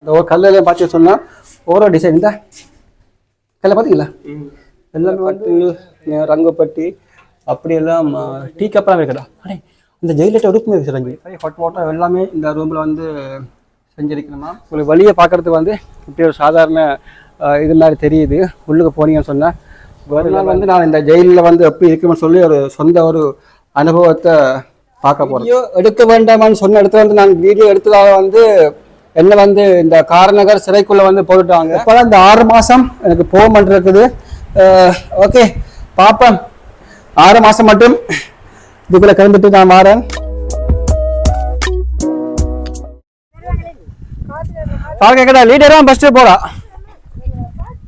இந்த ஒரு கல்லில் பார்த்து சொன்னால் ஓரோ டிசைன் இந்த கல்லை பார்த்தீங்களா எல்லாமே வந்து ரங்கப்பட்டி அப்படியெல்லாம் டீ கப்பெல்லாம் இருக்குடா அடே இந்த ஜெயிலேட்டை உடுப்புமே வச்சுருங்க ஹாட் வாட்டர் எல்லாமே இந்த ரூமில் வந்து செஞ்சிருக்கணுமா. உங்களுக்கு வழியை பார்க்குறதுக்கு வந்து இப்படி ஒரு சாதாரண இது மாதிரி தெரியுது. உள்ளுக்கு போனீங்கன்னு சொன்னால் ஒரு நாள் வந்து நான் இந்த ஜெயிலில் வந்து எப்படி இருக்குன்னு சொல்லி ஒரு சொந்த ஒரு அனுபவத்தை பார்க்க போகிறேன். வீடியோ எடுக்க வேண்டாமான்னு சொன்ன இடத்துல வந்து நான் வீடியோ எடுத்ததாக வந்து என்ன வந்து இந்த காரநகர் சிறைக்குள்ளே வந்து போட்டுட்டாங்க. இப்போதான் இந்த 6 மாதம் எனக்கு போகமன் இருக்குது. ஓகே பார்ப்பேன். 6 மாதம் மட்டும் இதுக்குள்ளே கிளம்பிட்டு நான் மாறேன். பார்க்க கடை லீடராக ஃபஸ்ட்டு போகிறா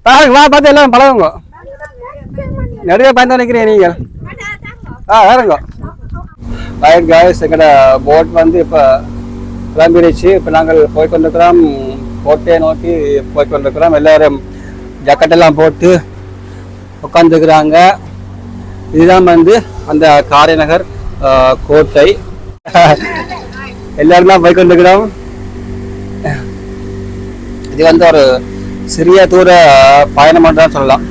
பாருங்க வா பார்த்து எல்லாம் பழகுங்க. நிறைய பயந்து நினைக்கிறீங்க நீங்கள். வேறுங்க ரைட் காய்ஸ் எங்களோட போட் வந்து இப்போ கிளம்பிடுச்சு. இப்போ நாங்கள் போய்கொண்டிருக்கிறோம் கோட்டையை நோக்கி போய்கொண்டிருக்கிறோம். எல்லோரும் ஜக்கெட்டெல்லாம் போட்டு உட்காந்துருக்குறாங்க. இதுதான் வந்து அந்த காரைநகர் கோட்டை. எல்லாரும் தான் போய்கொண்டிருக்கிறோம். இது வந்து ஒரு சிறிய தூர பயணம் தான் சொல்லலாம்.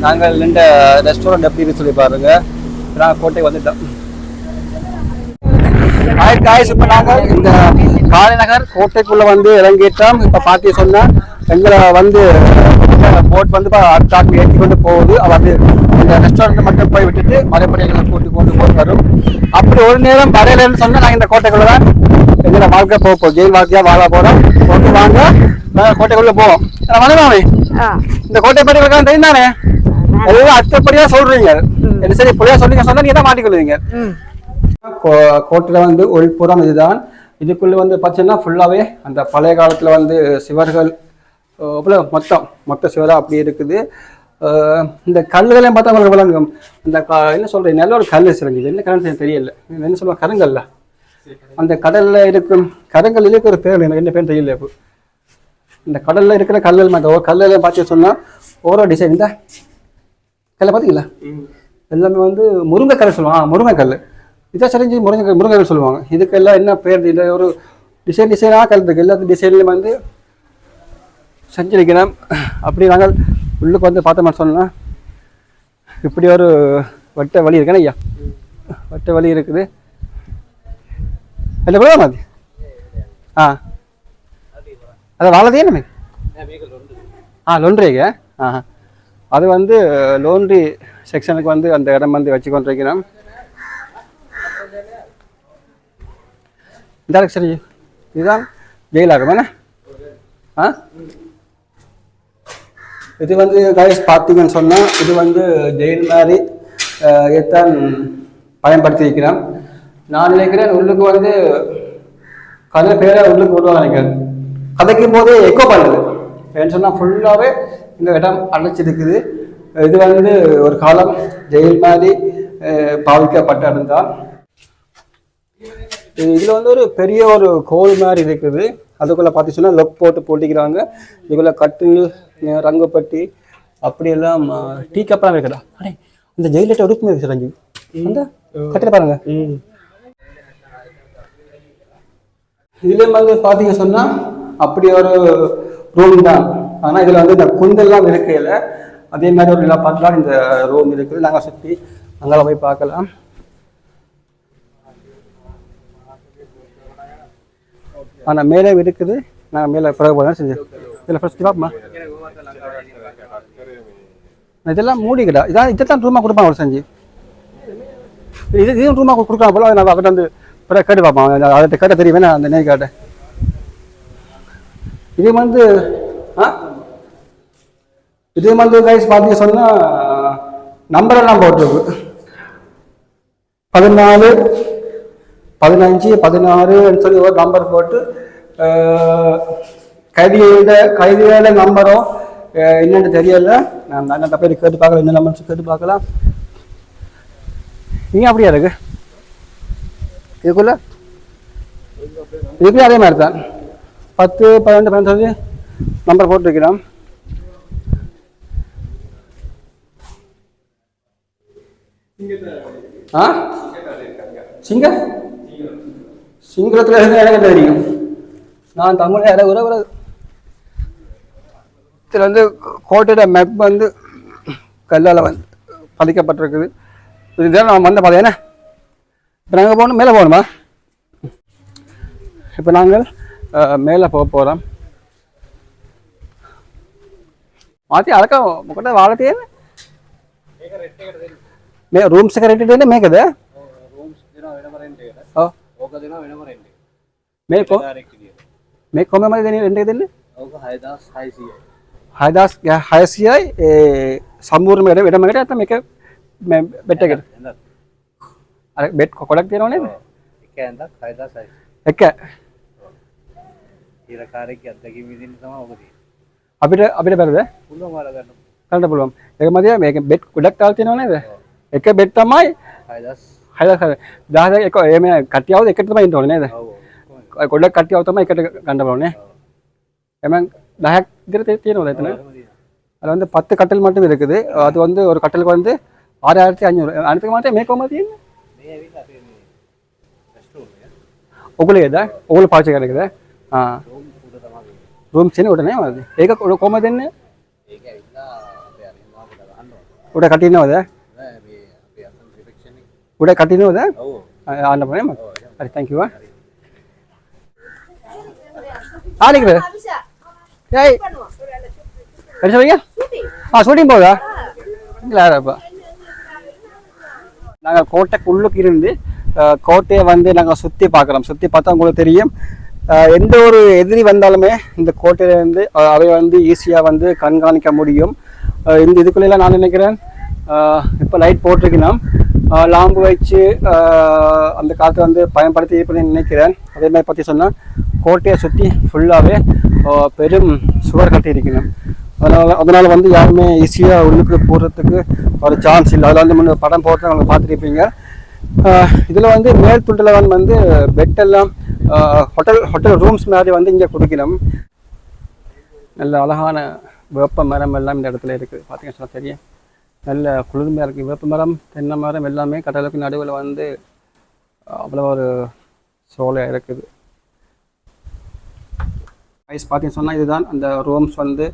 நாங்கள் நின்ற ரெஸ்டாரண்ட் எப்படி சொல்லி பாருங்க. நாங்கள் கோட்டை வந்துட்டோம். இப்போ நாங்கள் இந்த காரைநகர் கோட்டைக்குள்ள வந்து இறங்கிட்டோம். இப்போ பாட்டி சொன்னா எங்களை வந்து போட் வந்து அடுத்தாக்கு ஏற்றி கொண்டு போகுது. வந்து இந்த ரெஸ்டாரண்ட் மட்டும் போய் விட்டுட்டு மறுபடியும் எங்களை கூட்டி கொண்டு வரும். அப்படி ஒரு நேரம் வரையிலன்னு சொன்னா நாங்கள் இந்த கோட்டைக்குள்ள தான் எங்களை வாழ்க்கை போவோம். ஜெயில் வாழ்க்கையா வாழ போறோம். கொண்டு வாங்க கோட்டைக்குள்ள போவோம். வணக்கமே இந்த கோட்டை பற்றி தெரியும் தானே? எல்லாம் அச்சப்படியா சொல்றீங்க. என்ன சரி இப்படியா சொல்றீங்க சொன்னா நீங்க தான் மாட்டிக்கொள்வீங்க. கோட்டையில வந்து உள்புறம் இதுதான். இதுக்குள்ள வந்து பார்த்தீங்கன்னா ஃபுல்லாவே அந்த பழைய காலத்துல வந்து சிவர்கள் மொத்த சிவரா அப்படி இருக்குது. இந்த கல்லுகளையும் பார்த்தா உங்களுக்கு விளங்கும். இந்த என்ன சொல்றீங்க நல்ல ஒரு கல் சிறங்குது. என்ன கல் தெரியல. என்ன சொல்லுவாங்க கருங்கல்ல. அந்த கடல்ல இருக்கும் கருங்கல் இருக்கு ஒரு பேர் என்ன பேர் தெரியல. இப்போ இந்த கடல்ல இருக்கிற கல்லுகள் ஒரு கல்லுல பார்த்து சொன்னா ஓரோ டிசைன் இந்த கல்லை பார்த்தீங்களா எல்லாமே வந்து முருங்கைக்கல் சொல்லுவாங்க. முருங்கைக்கல் இதை சரிஞ்சு முருங்கைக்கல் சொல்லுவாங்க. இதுக்கெல்லாம் என்ன பேர் இல்லை ஒரு டிசைனாக கல் இருக்கு. எல்லா டிசைன்லையும் வந்து செஞ்சிருக்கிறோம். அப்படி நாங்கள் உள்ளுக்கு வந்து பார்த்தோம்னு சொன்னால் இப்படி ஒரு வட்ட வழி இருக்கேன் ஐயா. வட்ட வழி இருக்குது. இல்லை கூட அது அதை வாழதே நம்ம லோன்ட்ரிங்க. அது வந்து லோன்ட்ரி செக்ஷனுக்கு வந்து அந்த இடம் வந்து வச்சு கொண்டிருக்கிறோம். இந்த சரி இதுதான் ஜெயிலாகும் என்ன. இது வந்து கைஸ் பார்த்தீங்கன்னு சொன்னால் இது வந்து ஜெயில் மாதிரி இதைத்தான் பயன்படுத்தி இருக்கிறோம். நான் நினைக்கிறேன் உள்ளுக்கு வந்து கதை பேரை உள்ளுக்கு விடுவாங்க நினைக்கிறேன். கதைக்கும் போது எக்கோ பண்ணுது ஏன்னு சொன்னால் ஃபுல்லாகவே இந்த இடம் அடைச்சிருக்குது. இது வந்து ஒரு காலம் ஜெயில் மாதிரி பாவிக்கப்பட்ட இடம் தான். இதில் வந்து ஒரு பெரிய ஒரு கோல் மாதிரி இருக்குது. அதுக்குள்ளே பார்த்து சொன்னால் லொக் போட்டு போட்டிக்கிறாங்க. இதுக்குள்ளே கட்டில் ரங்கப்பட்டி அப்படியெல்லாம் டீ கப்பெல்லாம் இருக்குதா அடே இந்த ஜெயிலேட்டை உடுப்புமே வச்சுருங்க. அந்த கட்டில் பாருங்க. இதுலேயும் வந்து பார்த்தீங்க சொன்னால் அப்படி ஒரு ரூம் தான். ஆனால் இதில் வந்து இந்த குந்தெல்லாம் இருக்கையில் அதே மாதிரி ஒரு எல்லாம் பார்க்கலாம். இந்த ரூம் இருக்குது. நாங்கள் சுற்றி அங்கே போய் பார்க்கலாம். ஆனால் மேலே இருக்குது. நாங்கள் மேலே பிறகு போதான் செஞ்சு இதில் ஃபஸ்ட்டு பார்ப்போமா. இதெல்லாம் மூடிக்கடா இதைத்தான் ரூமாக கொடுப்பாங்க அவ்வளோ செஞ்சு. இதுவும் ரூமாக கொடுக்கலாம் போல. நான் அவர்கிட்ட வந்து பிறகு கேட்டு பார்ப்போம். அதை கேட்ட தெரியுமே அந்த நெய் கேட்டேன். இது வந்து இது வந்து கைஸ் பார்த்தீங்க சொன்னால் நம்பரெல்லாம் போட்டிருக்கு. 14 15 16 சொல்லி ஒரு நம்பர் போட்டு கைதியோட நம்பரும் என்னென்னு தெரியல. நான் நல்ல பேர் கேட்டு பார்க்கலாம். என்ன நம்பர் கேட்டு பார்க்கலாம். நீங்கள் அப்படியா இருக்கு இதுக்குள்ள அதே மாதிரி தான் 10 12 15 நம்பர் போட்டுருக்கிறோம். சிங்க சிங்களத்தில் இருந்து எனக்கு தெரியும். நான் தமிழ் யாரை உறவு இதில் வந்து கோட்டையோட மேப் வந்து கல்லால் வந்து பதிக்கப்பட்டிருக்குது. இதுதான் நான் வந்த பாதை என்ன. இப்போ நாங்கள் போகணும், மேலே போகணுமா? இப்போ நாங்கள் மேலே போக போகிறோம். మాతి అలక ఒకటే వాళ్ళతే మే రూమ్స్ కి రెంట్ అంటే మే కదా రూమ్స్ దిన వెనమ రెంట్ కదా ఒక దిన వెనమ రెంట్ మే కో మే కొమే మరి దేని రెంట్ దేని ఒక హైదాస్ హైసిఐ సంబూర్ మే వెనమ గట అత మేక మే బెట్ එක අර බෙට් කොඩක් තියෙනව නේද එක ඇඳක් හයිදාස් හයි එක ඉරකාරයෙක් අත්දැකීම් විදින්න තමයි ඔබ තියෙන්නේ අපිට බැරිද? පුළුවන් වල ගන්න. ගන්න පුළුවන්. ඒක මදියා මේක බෙට් ගොඩක් තාල් තියෙනව නේද? එක බෙට් තමයි 6000 1000 එක එමෙ කට්ටියවද එකට තමයි ඉන්න ඕනේ නේද? ඔව්. ගොඩක් කට්ටියව තමයි එකට ගන්න බලන්නේ. එමන් 10ක් විතර තියෙනවද එතන? அது வந்து 10 கட்டில் மட்டும் இருக்குது. அது வந்து ஒரு கட்டிலுக்கு வந்து 6500. අනිත් එක මත මේ කොහමද තියෙන්නේ? මේ ඇවිල්ලා අපේ මේ රෙස්ට් රූම් එක. ඔගොල්ලේද? ඔගොල්ලෝ පාවිච්චි කරන එකද? ආ. रूम से उठने एक कोम देने उड़ा कटिने होदा उड़ा कटिने होदा आना पड़े अरे थैंक यू आ निकल ஏய் என்ன சொல்றீங்க ஷூட்டிங் போதா இல்லப்பா நாங்க கோட்டைக்குள்ளுக்கு இருந்து கோட்டையை வந்து நாங்க சுத்தி பார்க்குறோம் சுத்தி பார்த்தா உங்களுக்கு தெரியும் எந்த ஒரு எதிரி வந்தாலுமே இந்த கோட்டையிலேருந்து அவை வந்து ஈஸியாக வந்து கண்காணிக்க முடியும் இந்த இதுக்குள்ளெல்லாம் நான் நினைக்கிறேன் இப்போ லைட் போட்டிருக்கேன்னா லாம்பு வச்சு அந்த காலத்தில் வந்து பயன்படுத்தி இருப்பேன்னு நினைக்கிறேன் அதே மாதிரி பற்றி சொன்னால் கோட்டையை சுற்றி ஃபுல்லாகவே பெரும் சுவர் கட்டியிருக்கணும் அதனால் வந்து யாருமே ஈஸியாக உள்ளுக்கு போடுறதுக்கு ஒரு சான்ஸ் இல்லை அதில் வந்து முன்ன படம் போட்டு அவங்க பார்த்துருப்பீங்க இதில் வந்து மேல் துண்டில் வந்து பெட்டெல்லாம் ஹோட்டல் ரூம்ஸ் மாதிரி வந்து இங்கே கொடுக்கணும் நல்ல அழகான வேப்ப மரம் எல்லாம் இந்த இடத்துல இருக்குது பார்த்தீங்கன்னா சொன்னால் தெரியும் நல்ல குளிர்மையாக இருக்குது வேப்ப மரம் தென்னை மரம் எல்லாமே கடலுக்கு நடுவில் வந்து அவ்வளோ ஒரு சோலையாக இருக்குது ஐஸ் பார்த்தீங்கன்னு சொன்னால் இதுதான் அந்த ரூம்ஸ் வந்து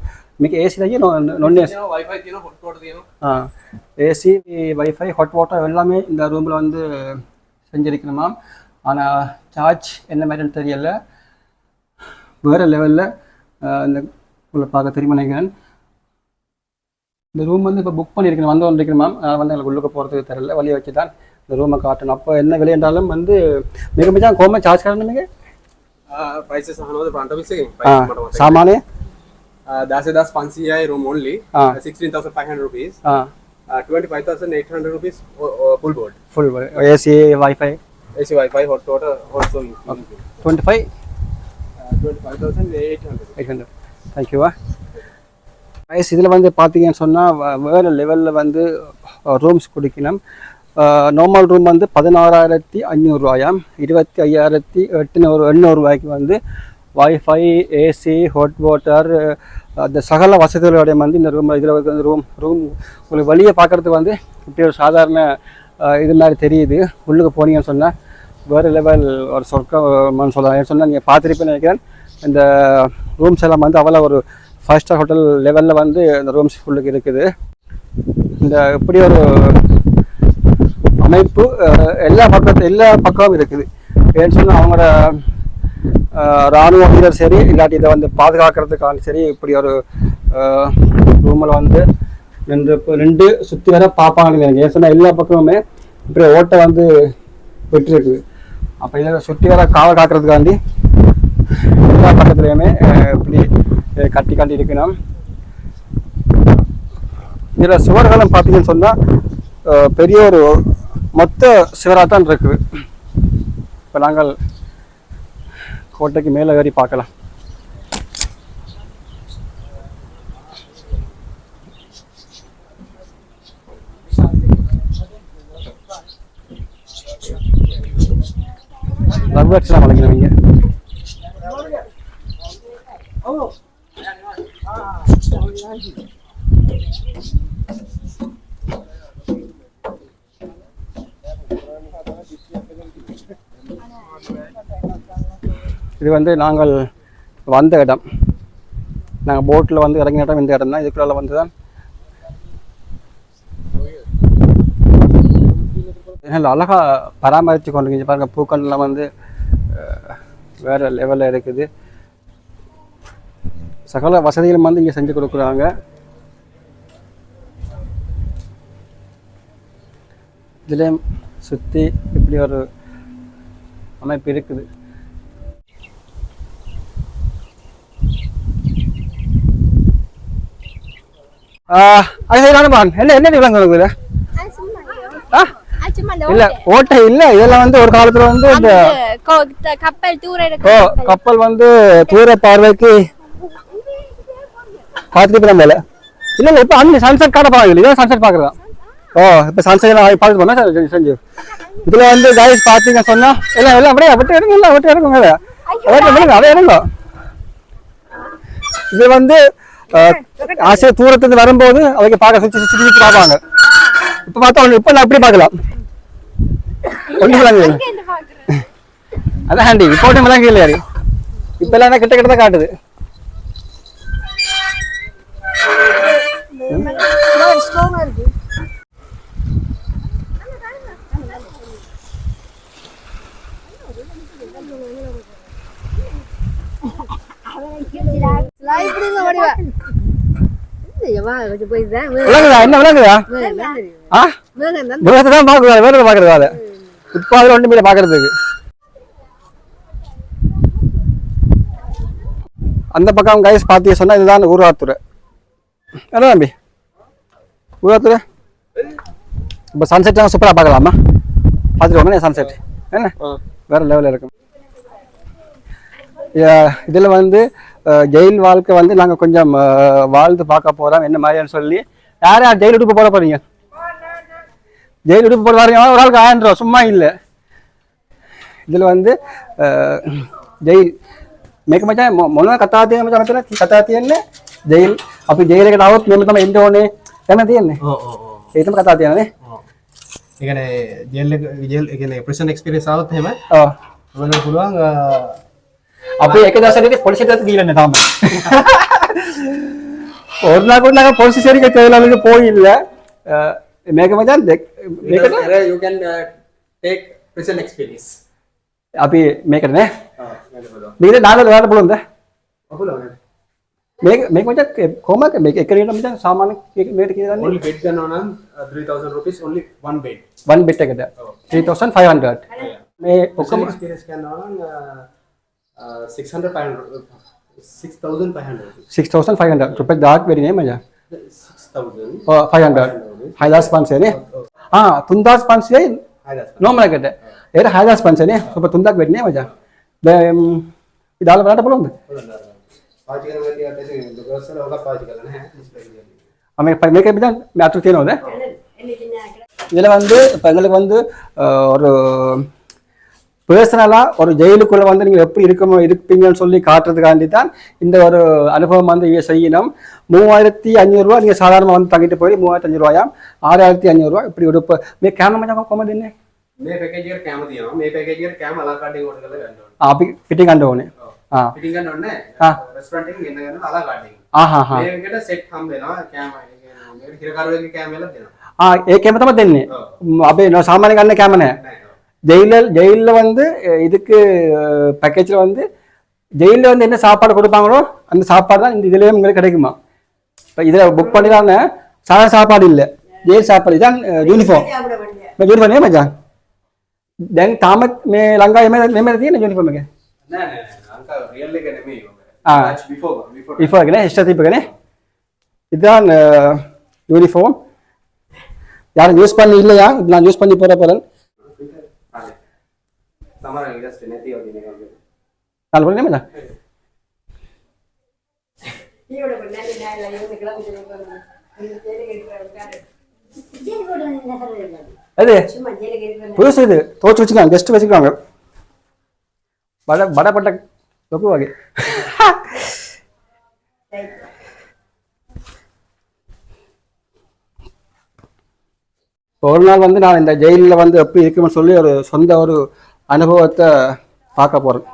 మీకు ఏసీ దగ్గర నొన్ ఏసీ వైఫై తీయணும் ஹாட் வாட்டர் తీயணும் ஏசி வைஃபை ஹாட் வாட்டர் எல்லாமே இந்த ரூமில் வந்து செஞ்சிருக்கணுமா ஆனால் சார்ஜ் என்ன மாதிரின்னு தெரியல வேறு லெவலில் இந்த உங்களை பார்க்க தெரியுமா நினைக்கிறேன் இந்த ரூம் வந்து இப்போ புக் பண்ணியிருக்கணும் வந்து வந்துருக்கணும் மேம் வந்து எங்களுக்கு உள்ளுக்கு போகிறதுக்கு தெரியல வழியை வச்சு தான் இந்த ரூமை காட்டணும் அப்போ என்ன விலையென்றாலும் வந்து மிக மிக கோமா சார்ஜ் කරන්න මේක prices අහනවද front office එකෙන් සාමාන්‍ය 10500 room only 16500 rupees 25800 rupees full board AC wifi hot water also 25800 thank you price இதில் வந்து பார்த்தீங்கன்னு சொன்னால் வேறு லெவலில் வந்து ரூம்ஸ் கொடுக்கணும் நார்மல் ரூம் வந்து 16500 ரூபாயாம் 25800 ரூபாய்க்கு வந்து வைஃபை ஏசி ஹாட் வாட்டர் அந்த சகல வசதிகளோடைய வந்து இந்த ரூம் இதில் வந்து ரூம் உங்களுக்கு வெளியே பார்க்குறதுக்கு வந்து இப்படி ஒரு சாதாரண இது மாதிரி தெரியுது உள்ளுக்கு போனீங்கன்னு சொன்னால் வேறு லெவல் ஒரு சொர்க்கம்னு சொல்லலாம் சொன்னால் நீங்கள் பார்த்துருப்பேன்னு நினைக்கிறேன் இந்த ரூம்ஸ் எல்லாம் வந்து அவ்வளோ ஒரு 5 ஸ்டார் ஹோட்டல் லெவலில் வந்து இந்த ரூம்ஸ் உள்ளுக்கு இருக்குது இந்த இப்படி ஒரு அமைப்பு எல்லா பக்கமும் இருக்குது ஏன்னு சொன்னால் அவங்களோட இராணுவ வீரர் சரி இல்லாட்டி இதை வந்து பாதுகாக்கிறதுக்கான சரி இப்படி ஒரு ரூமில் வந்து ரெண்டு சுற்றி வர பார்ப்பாங்க எனக்கு ஏன் சொன்னால் எல்லா பக்கமுமே இப்படி ஓட்டை வந்து விட்டுருக்குது அப்போ இதில் சுற்றி வர காவல் காக்கிறதுக்காண்டி எல்லா பக்கத்துலேயுமே இப்படி கட்டி இருக்கணும் இதில் சுவர்களும் பார்த்தீங்கன்னு சொன்னால் பெரிய ஒரு மொத்த சிவராக தான் இருக்குது இப்போ நாங்கள் கோட்டைக்கு மேலே ஏறி பார்க்கலாம் லவ்வேர்ட்ஸ்லாம் வளர்க்கிறவங்க இது வந்து நாங்கள் வந்த இடம். நாங்கள் போட்டில் வந்து இறங்கின இடம் இந்த இடம் தான். இதுக்குள்ள வந்து தான் அழகாக பராமரித்து கொண்டு பாருங்கள். பூக்கள்லாம் வந்து வேறு லெவலில் இருக்குது. சகல வசதிகளும் வந்து இங்கே செஞ்சு கொடுக்குறாங்க. இதுலேயும் சுற்றி இப்படி ஒரு அமைப்பு இருக்குது. என்ன என்ன விலங்கு இல்ல ஓட்டை இல்ல. இதெல்லாம் வந்து ஒரு காலத்துல வந்து இந்த கப்பல் வந்து தூர பார்வைக்கு பார்த்துட்டு போல. இல்ல இல்ல இப்ப அந்த சன்செட் காட்ட பாக்கல. இதான் சன்செட் பாக்குறதா. இப்ப சன்செட் பார்த்து போனா செஞ்சு இதுல வந்து கைஸ் பாத்தீங்க சொன்னா எல்லாம் எல்லாம் அப்படியே விட்டு எடுங்க. இல்ல விட்டு எடுங்க. அதே எடுங்க. இது வந்து ஆசை தூரத்துக்கு வரும்போது அவங்க பார்க்க சுற்றி பார்ப்பாங்க. இப்ப பார்த்தா இப்ப நான் அப்படி பார்க்கலாம். அதான் ஹாண்டி ரிப்போர்ட்டிங் எல்லாம் கீழே இப்ப எல்லாம் கிட்ட கிட்ட தான் காட்டுது. என்ன விளங்குதா? வேற பாக்குறது இப்ப அதுல ஒண்ணு மீற பாக்குறதுக்கு. அந்த பக்கம் கைஸ் பாத்தீங்க சொன்னா இதுதான் ஊராத்துறை. என்ன தம்பி ஊராத்துறை? இப்ப சன்செட் சூப்பரா பாக்கலாமா? பாத்துட்டு சன்செட் என்ன வேற லெவலில் இருக்கும். இதுல வந்து ஜெயில் வாழ்க்கை வந்து நாங்க கொஞ்சம் வாழ்ந்து பார்க்க போறோம் என்ன மாதிரியான்னு சொல்லி. யார் யார் ஜெயில் விடுப்பு போட போறீங்க? ஜெயில் விடுப்பு போட வரீங்க. ஒரு ஆளுக்கு 1000 ரூபா சும்மா இல்லை. இதுல வந்து ஜெயில் මේක මචං මොනවා කතා තියෙන මචං මෙතන කතා තියෙන්නේ ජෙයිල් අපි ජෙයිල් එකට આવොත් මෙන්න තමයි එන්න ඕනේ දැන් තියෙන්නේ. ඒ තමයි කතා තියෙන්නේ. ඒ කියන්නේ ජෙයිල් ඒ කියන්නේ ප්‍රිසන් එක්ස්පීරියන්ස් આવොත් එහෙම ඔයාලට පුළුවන් අපි එක දවසකදී පොලිසියට ගිහින් ඉන්න තාම. ஒரு நாள் கூட நாங்க போலீஸ் ஸ்டேஷனுக்கு தேவையில்லாம போய் இல்ல. මේක මචං මේකට you can take prison experience. අපි මේකට නේ මේක දාලා ගන්න පුළුවන්ද? මේක මචං කොහමද මේක එකරියට මචං සාමාන්‍ය මේකට කියලා ගන්න? only bed ගන්නවා නම් 3000 rupees only one bed. one bed එකට 3500. මේ ඔක්කොම experience ගන්නවා නම් 6500 6500 රුපියල් 1000ක් වැඩි නේ මචං. 6500 6500 නේ. 3500යි normal එකට. ඒකට 6500 නේ. රුපියල් 3000ක් වැඩි නේ මචං. දැන් ඉදාල බලන්න පුළුවන්ද? පාවිච්චි කරන විදිහට දොස්තර ඔක පාවිච්චි කරලා නැහැ ඩිස්ප්ලේ එකේ. මේක මෙතන மேட்ரு තියෙනවද? இதுல வந்து இப்போ எங்களுக்கு வந்து ஒரு பர்சனலா ஒரு ஜெயிலுக்குள்ள வந்து நீங்க எப்படி இருப்பீங்கன்னு சொல்லி காட்டுறதுக்காண்டி தான் இந்த ஒரு அனுபவம் வந்து இங்க செய்யணும். 3500 ரூபாய் நீங்க சாதாரணமா வந்து தங்கிட்டு போய் 3500 ரூபாயாம் 6500 ரூபாய் இப்படி ஒரு මේ කෑම මචං කොහමද ඉන්නේ? මේ පැකේජ් එකට කෑම තියෙනවා. මේ පැකේජ් එකට කෑම අලා කාඩින් ඕඩර් කරලා ගන්න ඕනේ. අපි පිටින් ගන්න ඕනේ. පිටින් ගන්න ඕනේ. රෙස්ටොරන්ට් එකෙන් ගෙන්න ගන්න අලා කාඩින්. මේකට සෙට් හම් වෙනවා කෑම. මේකට හිරකරුවෙක්ගේ කෑම වල දෙනවා. ඒ කෑම තමයි දෙන්නේ. අපි සාමාන්‍ය ගන්න කෑම නෑ. ஜெயிலில் வந்து இதுக்கு பேக்கேஜில் வந்து ஜெயிலில் வந்து என்ன சாப்பாடு கொடுப்பாங்களோ அந்த சாப்பாடு தான் இந்த இதுலேயும் உங்களுக்கு கிடைக்குமா. இப்போ இதில் புக் பண்ணிடாம சாதாரண சாப்பாடு இல்லை, ஜெயில் சாப்பாடு. இதுதான் யூனிஃபார்ம் யூனிஃபார்ம் ஏன் மச்சான் දැන් තාමත් මේ ලංකාවේ මෙහෙම තියෙන යුනිෆෝම් එක නෑ නෑ ලංකාව රියල් එක නෙමෙයි ඔක before එකනේ එක්ස්ට්‍රා තිබ්බ එකනේ. இதுதான் யூனிஃபார்ம். யாரும் யூஸ் பண்ணி இல்லையா? நான் யூஸ் பண்ணி போற போறேன். Sama yang kita sudah nanti orang ini kan. Kalau boleh mana? Iya udah benar ini lah yang kita bisa lakukan. Ini jadi kita jadi bodoh ini lah. Ada. Cuma jadi kita. Terus itu, tuh cuci kan, guest cuci kan. Bada patak, loku lagi. ஒரு நாள் வந்து நான் இந்த ஜெயிலில் வந்து எப்படி இருக்குன்னு சொல்லி ஒரு சொந்த ஒரு அனுபவத்தை பார்க்க போகிறேன்.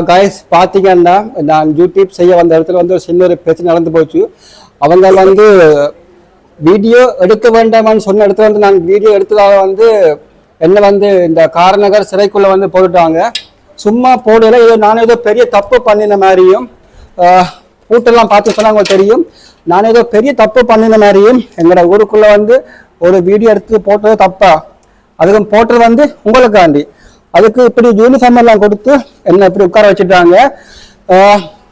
காய்ஸ் பார்த்தீங்கன்னா நான் யூடியூப் செய்ய வந்த இடத்துல வந்து ஒரு சின்ன ஒரு பிரச்சனை நடந்து போச்சு. அவங்க வந்து வீடியோ எடுக்க வேண்டாமான்னு சொன்ன இடத்துல வந்து நான் வீடியோ எடுத்ததாக வந்து என்ன வந்து இந்த காரநகர் சிறைக்குள்ள வந்து போட்டுட்டாங்க. சும்மா போடல, ஏதோ நான் ஏதோ பெரிய தப்பு பண்ணின மாதிரியும் கூட்டெல்லாம் பார்த்து சொன்னா உங்களுக்கு தெரியும், நான் ஏதோ பெரிய தப்பு பண்ணின மாதிரியும் எங்களோட ஊருக்குள்ள வந்து ஒரு வீடியோ எடுத்து போட்டது தப்பா, அதுக்கும் போட்டது வந்து உங்களுக்காண்டி. அதுக்கு இப்படி யூனிஃபார்ம் எல்லாம் கொடுத்து என்ன இப்படி உட்கார வச்சுட்டாங்க.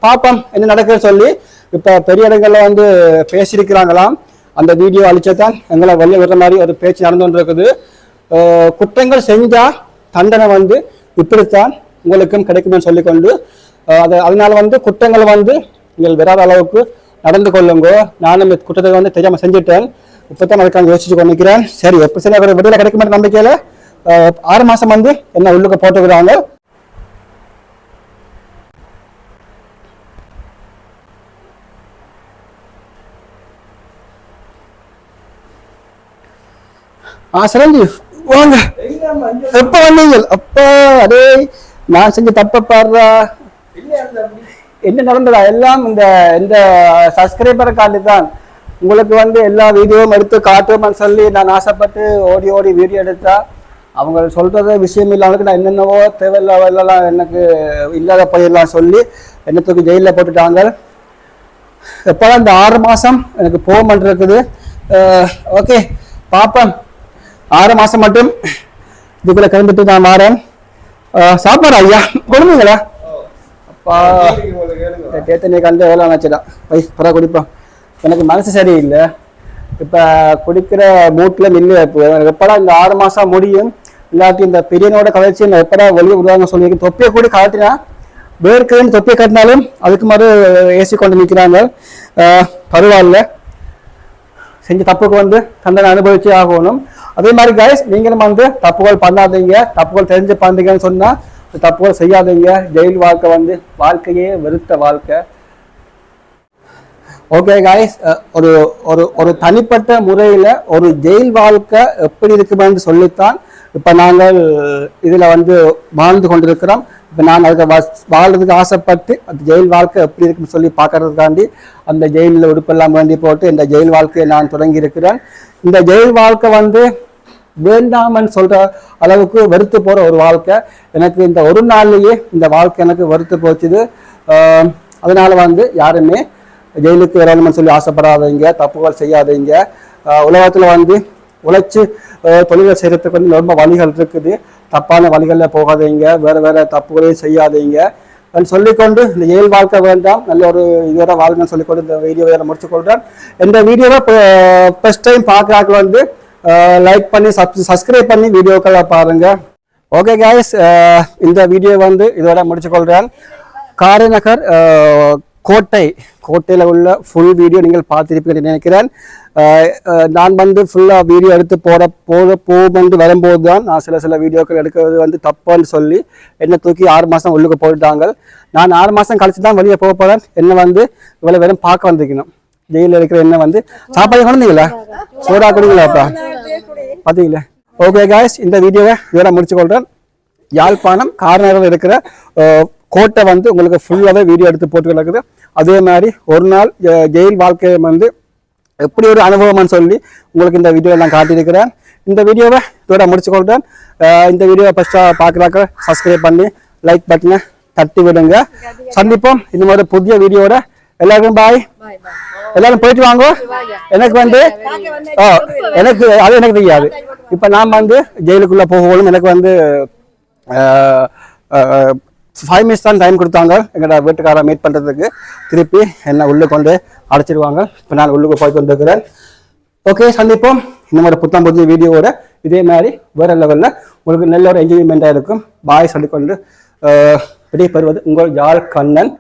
பாப்போம் என்ன நடக்குதுன்னு சொல்லி இப்போ பெரிய இடங்கள்ல வந்து பேசியிருக்கிறாங்களாம். அந்த வீடியோ அழிச்சதான் எங்களை வெளியே விடுற மாதிரி ஒரு பேச்சு நடந்து கொண்டு இருக்குது. குற்றங்கள் செஞ்சா தண்டனை வந்து இப்படித்தான் உங்களுக்கும் கிடைக்கும்னு சொல்லிக்கொண்டு அதனால வந்து குற்றங்கள் வந்து நீங்கள் வராத அளவுக்கு நடந்து கொள்ளுங்க. நானும் குற்றத்தை வந்து தெரியாம செஞ்சுட்டேன், இப்பதான் அதுக்காக யோசிச்சு கொண்டிருக்கிறேன். சரி எப்ப சரி அவர் விடுதலை கிடைக்குமே நம்பிக்கையில 6 மாசம் வந்து என்ன உள்ளுக்க போட்டுக்கிறாங்க. சிரஞ்சீவ் வாங்க, எப்ப வந்தீங்க? அப்பா அடே நான் செஞ்ச தப்ப பாடுறா, என்ன நடந்ததா எல்லாம் இந்த சப்ஸ்கிரைபருக்காண்டி தான். உங்களுக்கு வந்து எல்லா வீடியோவும் எடுத்து காட்டுவோம்னு சொல்லி நான் ஆசைப்பட்டு ஓடி ஓடி வீடியோ எடுத்தா அவங்க சொல்றது விஷயம் இல்லாமலுக்கு நான் என்னென்னவோ தேவையில்லாம் எனக்கு இல்லாத போயிடலாம் சொல்லி என்ன தூக்கி ஜெயிலில் போட்டுட்டாங்க. எப்போதான் இந்த 6 மாசம் எனக்கு போகமன் இருக்குது. ஓகே பாப்பேன், 6 மாசம் மட்டும் இதுக்குள்ள கிளம்பிட்டு நான் மாறேன். சாப்பாடு ஐயா கொடுங்களா? அப்பா தேத்தனை கண்டு வேலை நினச்சிடா வயசு பரவ குடிப்போம். எனக்கு மனசு சரியில்லை, இப்போ குடிக்கிற மூட்டில் நின்று எப்படா இந்த 6 மாசம் முடியும், இல்லாட்டி இந்த பெரியனோட கலைச்சி எப்படா வெளியே விடுவாங்க சொல்லி தொப்பியை கூடி கலட்டினா வேர்க்குன்னு தொப்பியை கட்டினாலும் அதுக்கு மாதிரி ஏசி கொண்டு நிற்கிறாங்க. பரவாயில்ல, செஞ்ச தப்புக்கு வந்து தண்டனை அனுபவிச்சு ஆகணும். அதே மாதிரி கைஸ் நீங்களும் வந்து தப்புகள் பண்ணாதீங்க, தப்புகள் தெரிஞ்சு பண்ணீங்கன்னு சொன்னா தப்புகள் செய்யாதீங்க. ஜெயில் வாழ்க்கை வந்து வாழ்க்கையே வெறுத்த வாழ்க்கை. ஓகே கைஸ், ஒரு ஒரு ஒரு தனிப்பட்ட முறையில ஒரு ஜெயில் வாழ்க்கை எப்படி இருக்குமென்று சொல்லித்தான் இப்ப நாங்கள் இதுல வந்து வாழ்ந்து கொண்டிருக்கிறோம். இப்ப நான் அதுக்கு வாழ்றதுக்கு ஆசைப்பட்டு அந்த ஜெயில் வாழ்க்கை எப்படி இருக்குன்னு சொல்லி பார்க்கறதுக்காண்டி அந்த ஜெயிலில் உடுப்பெல்லாம் வேண்டி போட்டு இந்த ஜெயில் வாழ்க்கையை நான் தொடங்கி இருக்கிறேன். இந்த ஜெயில் வாழ்க்கை வந்து வேண்டாமன்னு சொல்ற அளவுக்கு வெறுத்து போற ஒரு வாழ்க்கை. எனக்கு இந்த ஒரு நாள்லயே இந்த வாழ்க்கை எனக்கு வெறுத்து போச்சுது. அதனால வந்து யாருமே ஜெயிலுக்கு வரணும்னு சொல்லி ஆசைப்படாதீங்க, தப்புகள் செய்யாதீங்க. உலகத்துல வந்து உழைச்சு தொழிலை செய்யறதுக்கு வந்து ரொம்ப வழிகள் இருக்குது, தப்பான வழிகளில் போகாதீங்க, வேற வேற தப்புகளையும் செய்யாதீங்க சொல்லிக்கொண்டு இந்த ஜெயில் வாழ்க்கை வேண்டாம், நல்ல ஒரு இதோட வாழ்க்கைன்னு சொல்லிக்கொண்டு இந்த வீடியோவை முடிச்சு கொள்றேன். இந்த வீடியோவை ஃபர்ஸ்ட் டைம் பார்க்கறாங்க வந்து லைக் பண்ணி சப்ஸ்கிரைப் பண்ணி வீடியோக்களை பாருங்க. ஓகே கைஸ், இந்த வீடியோ வந்து இதோட முடிச்சு கொள்றேன். காரைநகர் கோட்டையில் உள்ள ஃபுல் வீடியோ நீங்கள் பார்த்துருப்பீங்கன்னு நினைக்கிறேன். நான் வந்து ஃபுல்லாக வீடியோ எடுத்து போகும்போது வரும்போது தான் நான் சில வீடியோக்கள் எடுக்கிறது வந்து தப்புன்னு சொல்லி என்னை தூக்கி 6 மாதம் உள்ளுக்கு போயிட்டாங்க. நான் 6 மாதம் கழிச்சு தான் வெளியே போக போகிறேன். என்ன வந்து இவ்வளோ வெறும் பார்க்க வந்திருக்கணும். ஜெயிலில் இருக்கிற என்ன வந்து சாப்பாடு கொண்டீங்களா, சோடா குடிங்களாப்பா பார்த்தீங்களா? ஓகே காய்ஸ், இந்த வீடியோவை இதோட முடிச்சு கொள்றேன். யாழ்ப்பாணம் காரைநகரில் இருக்கிற கோட்டை வந்து உங்களுக்கு ஃபுல்லாகவே வீடியோ எடுத்து போட்டு கிடக்குது. அதே மாதிரி ஒரு நாள் ஜெயில் வாழ்க்கையை வந்து எப்படி ஒரு அனுபவம்னு சொல்லி உங்களுக்கு இந்த வீடியோவை நான் காட்டியிருக்கிறேன். இந்த வீடியோவை இதோட முடிச்சு கொள்றேன். இந்த வீடியோவை ஃபர்ஸ்ட்டாக பார்க்குறாக்க சப்ஸ்கிரைப் பண்ணி லைக் பட்டனை தட்டி விடுங்க. சந்திப்போம் இந்த மாதிரி புதிய வீடியோட. எல்லாருக்கும் பாய். எல்லாரும் போயிட்டு வாங்க. எனக்கு வந்து எனக்கு அது எனக்கு தெரியாது. இப்போ நான் வந்து ஜெயிலுக்குள்ளே போகணும். எனக்கு வந்து 5 மினிட்ஸ் தான் டைம் கொடுத்தாங்க எங்களோட வீட்டுக்காரை மீட் பண்ணுறதுக்கு. திருப்பி என்னை உள்ளே கொண்டு அடைச்சிடுவாங்க. இப்போ நான் உள்ளுக்கு போய் கொண்டு இருக்கிறேன். ஓகே, சந்திப்போம் இந்த மாதிரி புதிய வீடியோவோட. இதே மாதிரி வேறு லெவலில் உங்களுக்கு நல்ல ஒரு என்ஜாய்மெண்ட்டாக இருக்கும். பாய் சொல்லிக்கொண்டு விடைபெறுவது உங்கள் யாழ் கண்ணன்.